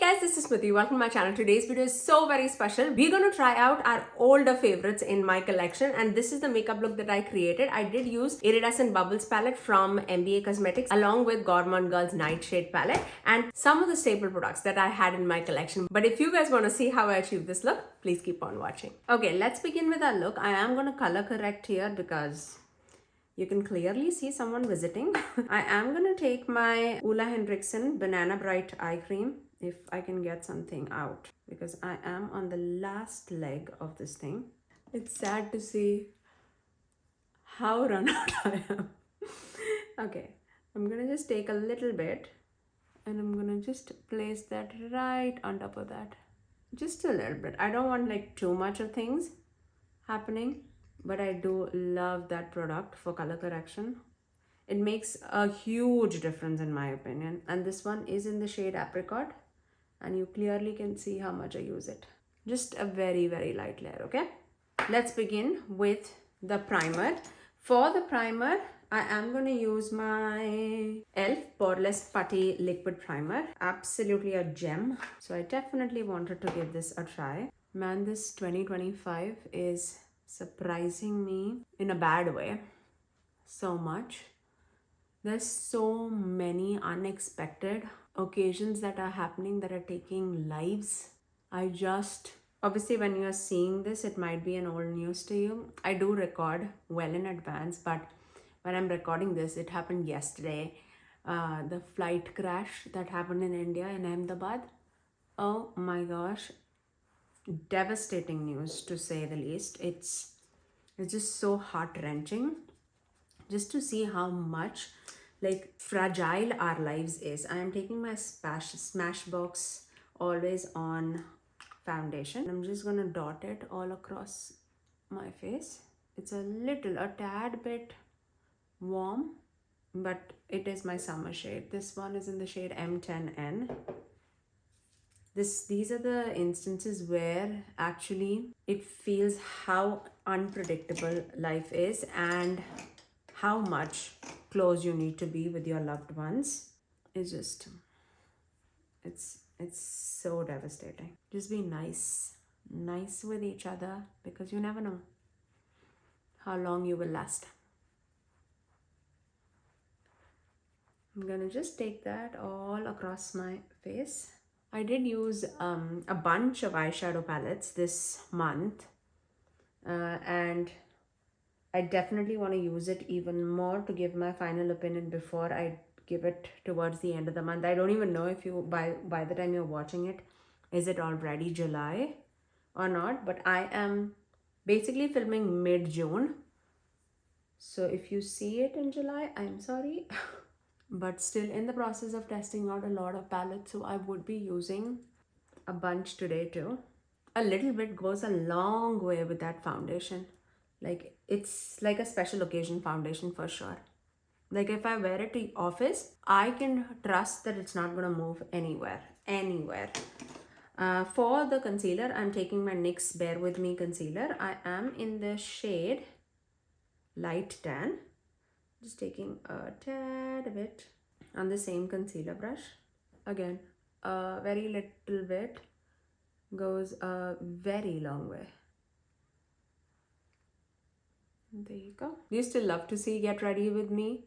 Guys, this is Smithy. Welcome to my channel. Today's video is so very special. We're going to try out our older favorites in my collection, and this is the makeup look that I created. I did use Iridescent Bubbles palette from MBA Cosmetics along with Gourmande Girl's Nightshade palette and some of the staple products that I had in my collection. But if you guys want to see how I achieved this look, please keep on watching. Okay, let's begin with our look. I am going to color correct here because you can clearly see someone visiting. I am going to take my Ole Henriksen Banana Bright Eye Cream if I can get something out because I am on the last leg of this thing. It's sad to see how run out I am. Okay, I'm going to just take a little bit and I'm going to just place that right on top of that. Just a little bit. I don't want like too much of things happening. But I do love that product for color correction. It makes a huge difference in my opinion. And this one is in the shade Apricot. And you clearly can see how much I use it. Just a very, very light layer, okay? Let's begin with the primer. For the primer, I am going to use my e.l.f. Poreless Putty Liquid Primer. Absolutely a gem. So I definitely wanted to give this a try. Man, this 2025 is surprising me in a bad way so much. There's so many unexpected occasions that are happening that are taking lives. Obviously when you're seeing this, it might be an old news to you. I do record well in advance, but when I'm recording this, it happened yesterday. The flight crash that happened in India in Ahmedabad. Oh my gosh. Devastating news to say the least. It's just so heart-wrenching just to see how much like fragile our lives is. I am taking my Smashbox Always On foundation. I'm just gonna dot it all across my face. It's a tad bit warm, but it is my summer shade. This one is in the shade M10 N. These are the instances where actually it feels how unpredictable life is and how much close you need to be with your loved ones. It's so devastating. Just be nice with each other because you never know how long you will last. I'm gonna just take that all across my face. I did use a bunch of eyeshadow palettes this month and I definitely want to use it even more to give my final opinion before I give it towards the end of the month. I don't even know if you by the time you're watching it, is it already July or not, but I am basically filming mid-June. So if you see it in July, I'm sorry. But still in the process of testing out a lot of palettes, so I would be using a bunch today too. A little bit goes a long way with that foundation. Like it's like a special occasion foundation for sure. Like if I wear it to office, I can trust that it's not gonna move anywhere. For the concealer, I'm taking my NYX Bare With Me concealer. I am in the shade Light Tan. Just taking a tad bit on the same concealer brush. Again, a very little bit goes a very long way. There you go. Do you still love to see get ready with me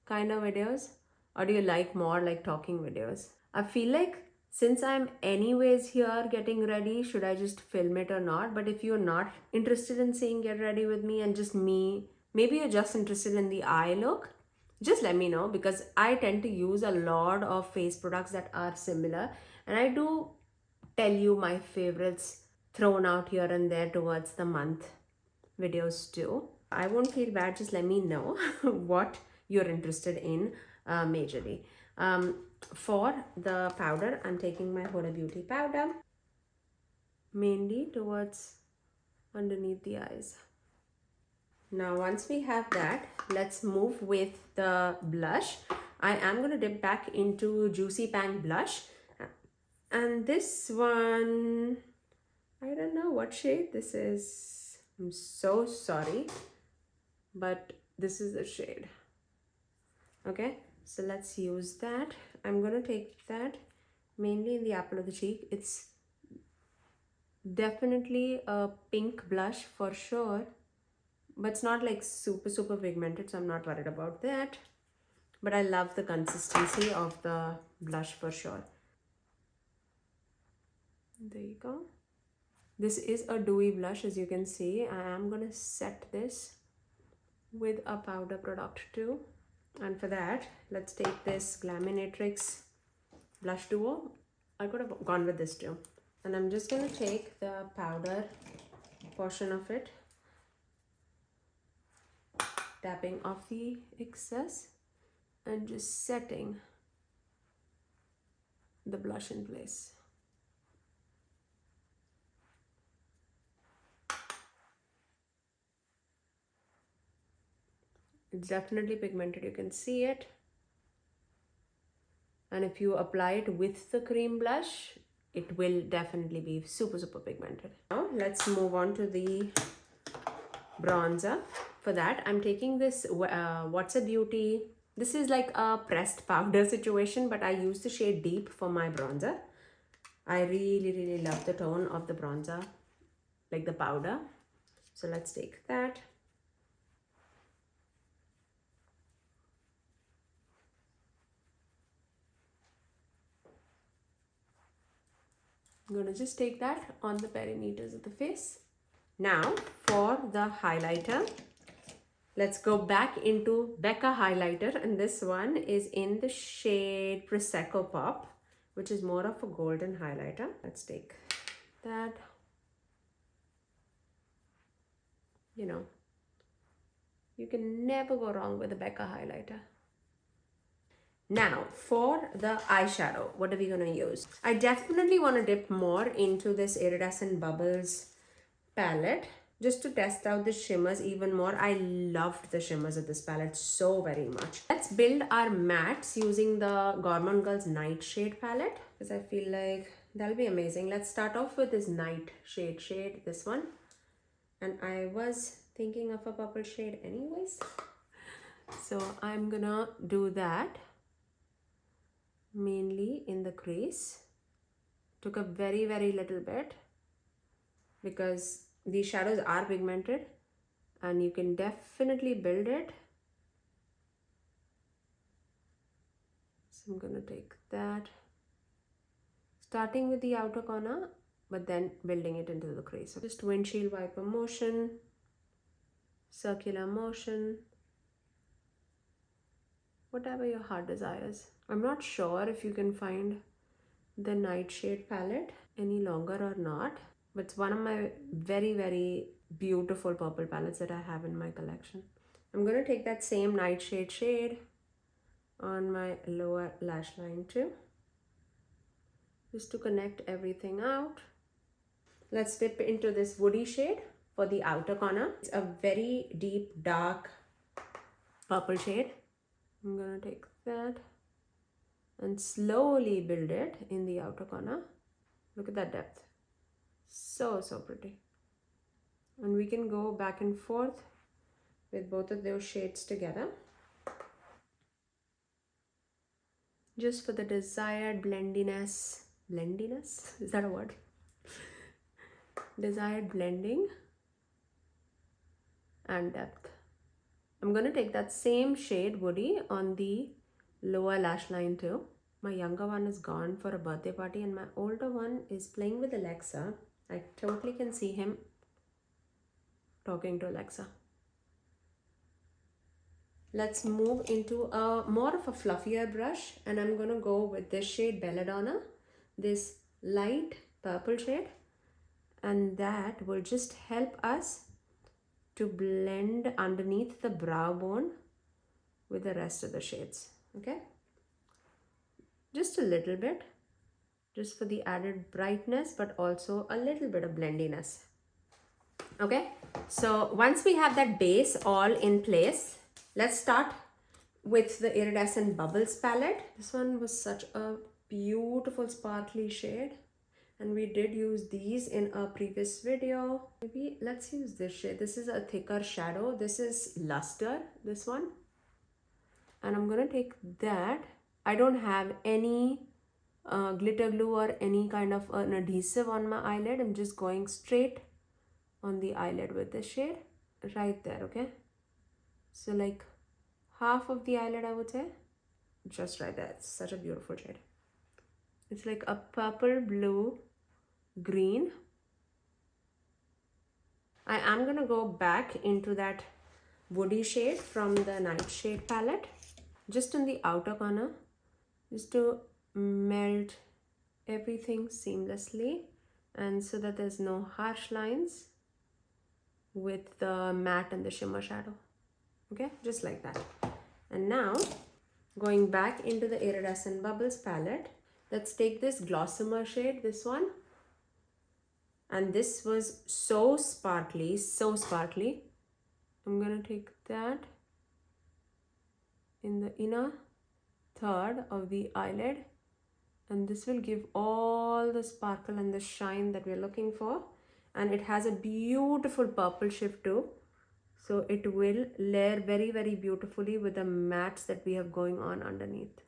kind of videos? Or do you like more like talking videos? I feel like since I'm anyways here getting ready, should I just film it or not? But if you're not interested in seeing get ready with me and just me, maybe you're just interested in the eye look, just let me know because I tend to use a lot of face products that are similar and I do tell you my favorites thrown out here and there towards the month videos too. I won't feel bad, just let me know what you're interested in majorly. For the powder, I'm taking my Huda Beauty powder mainly towards underneath the eyes. Now once we have that, let's move with the blush. I am going to dip back into Juicy Pang blush and this one, I don't know what shade this is. I'm so sorry, but this is the shade. Okay, so let's use that. I'm going to take that mainly in the apple of the cheek. It's definitely a pink blush for sure, but it's not like super pigmented, so I'm not worried about that. But I love the consistency of the blush for sure. There you go. This is a dewy blush, as you can see. I am gonna set this with a powder product too. And for that, let's take this Glaminatrix blush duo. I could have gone with this too. And I'm just gonna take the powder portion of it, tapping off the excess and just setting the blush in place. It's definitely pigmented, you can see it. And if you apply it with the cream blush, it will definitely be super pigmented. Now let's move on to the bronzer. For that, I'm taking this Whatsup Beauty. This is like a pressed powder situation, but I use the shade Deep for my bronzer. I really love the tone of the bronzer, like the powder. So let's take that. I'm gonna just take that on the perimeters of the face. Now for the highlighter, let's go back into Becca highlighter, and this one is in the shade Presecco Pop, which is more of a golden highlighter. Let's take that. You know, you can never go wrong with a Becca highlighter. Now for the eyeshadow, what are we gonna use? I definitely want to dip more into this Iridescent Bubbles palette just to test out the shimmers even more. I loved the shimmers of this palette so very much. Let's build our mattes using the Gourmande Girls Nightshade palette, because I feel like that'll be amazing. Let's start off with this Nightshade shade, this one. And I was thinking of a purple shade anyways. So I'm gonna do that mainly in the crease. Took a very little bit because these shadows are pigmented and you can definitely build it. So I'm gonna take that, starting with the outer corner, but then building it into the crease. So just windshield wiper motion, circular motion, whatever your heart desires. I'm not sure if you can find the Nightshade palette any longer or not, but it's one of my very beautiful purple palettes that I have in my collection. I'm going to take that same Nightshade shade on my lower lash line too, just to connect everything out. Let's dip into this woody shade for the outer corner. It's a very deep dark purple shade. I'm going to take that and slowly build it in the outer corner. Look at that depth. So pretty. And we can go back and forth with both of those shades together, just for the desired blendiness. Blendiness? Is that a word? Desired blending and depth. I'm going to take that same shade Woody on the lower lash line too. My younger one is gone for a birthday party and my older one is playing with Alexa. I totally can see him talking to Alexa. Let's move into a more of a fluffier brush, and I'm going to go with this shade Belladonna, this light purple shade, and that will just help us to blend underneath the brow bone with the rest of the shades. Okay, just a little bit, just for the added brightness, but also a little bit of blendiness. Okay, so once we have that base all in place, let's start with the Iridescent Bubbles palette. This one was such a beautiful sparkly shade, and we did use these in a previous video. Maybe let's use this shade. This is a thicker shadow. This is Luster, this one. And I'm gonna take that. I don't have any glitter glue or any kind of an adhesive on my eyelid. I'm just going straight on the eyelid with this shade right there. Okay, so like half of the eyelid, I would say, just right there. It's such a beautiful shade. It's like a purple, blue, green. I am gonna go back into that woody shade from the Nightshade palette, just in the outer corner, just to melt everything seamlessly, and so that there's no harsh lines with the matte and the shimmer shadow. Okay, just like that. And now going back into the Iridescent Bubbles palette, let's take this Glossomer shade, this one. And this was so sparkly, so sparkly. I'm gonna take that in the inner third of the eyelid, and this will give all the sparkle and the shine that we're looking for. And it has a beautiful purple shift too, so it will layer very, very beautifully with the mattes that we have going on underneath.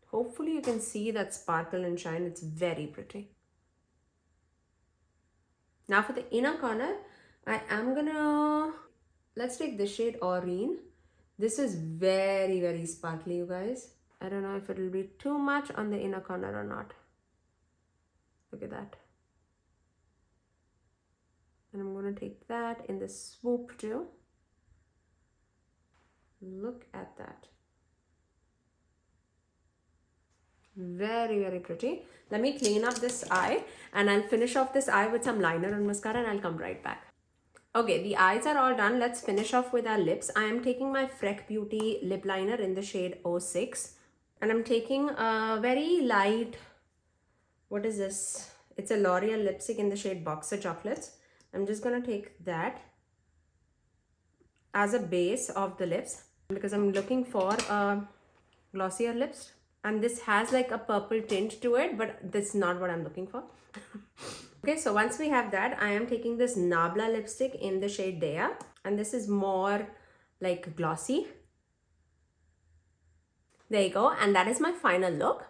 Hopefully you can see that sparkle and shine. It's very pretty. Now for the inner corner, I am gonna, let's take this shade Aurine. This is very, very sparkly, you guys. I don't know if it will be too much on the inner corner or not. Look at that. And I'm going to take that in the swoop too. Look at that. Very, very pretty. Let me clean up this eye and I'll finish off this eye with some liner and mascara, and I'll come right back. Okay, the eyes are all done. Let's finish off with our lips. I am taking my Freck Beauty lip liner in the shade 06. And I'm taking a very light, what is this? It's a Loreal lipstick in the shade Boxer Chocolates. I'm just going to take that as a base of the lips because I'm looking for a glossier lips. And this has like a purple tint to it, but that's not what I'm looking for. Okay, so once we have that, I am taking this Nabla lipstick in the shade Dea. And this is more like glossy. There you go. And that is my final look.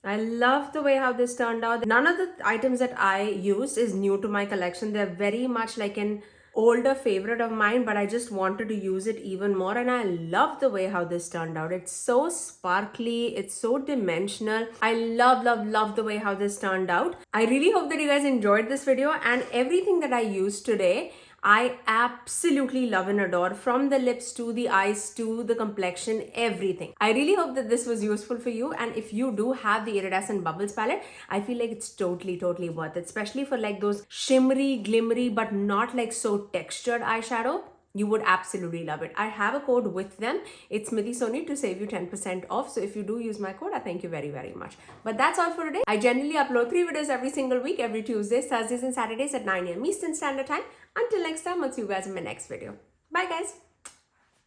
I love the way how this turned out. None of the items that I used is new to my collection. They're very much like an older favorite of mine, but I just wanted to use it even more. And I love the way how this turned out. It's so sparkly. It's so dimensional. I love the way how this turned out. I really hope that you guys enjoyed this video, and everything that I used today I absolutely love and adore, from the lips to the eyes to the complexion, everything. I really hope that this was useful for you, and if you do have the Iridescent Bubbles palette, I feel like it's totally worth it, especially for like those shimmery, glimmery, but not like so textured eyeshadow. You would absolutely love it. I have a code with them. It's SMITHYSONY to save you 10% off. So if you do use my code, I thank you very much. But that's all for today. I generally upload 3 videos every single week, every Tuesdays, Thursdays, and Saturdays at 9 AM Eastern Standard Time. Until next time, I'll see you guys in my next video. Bye guys.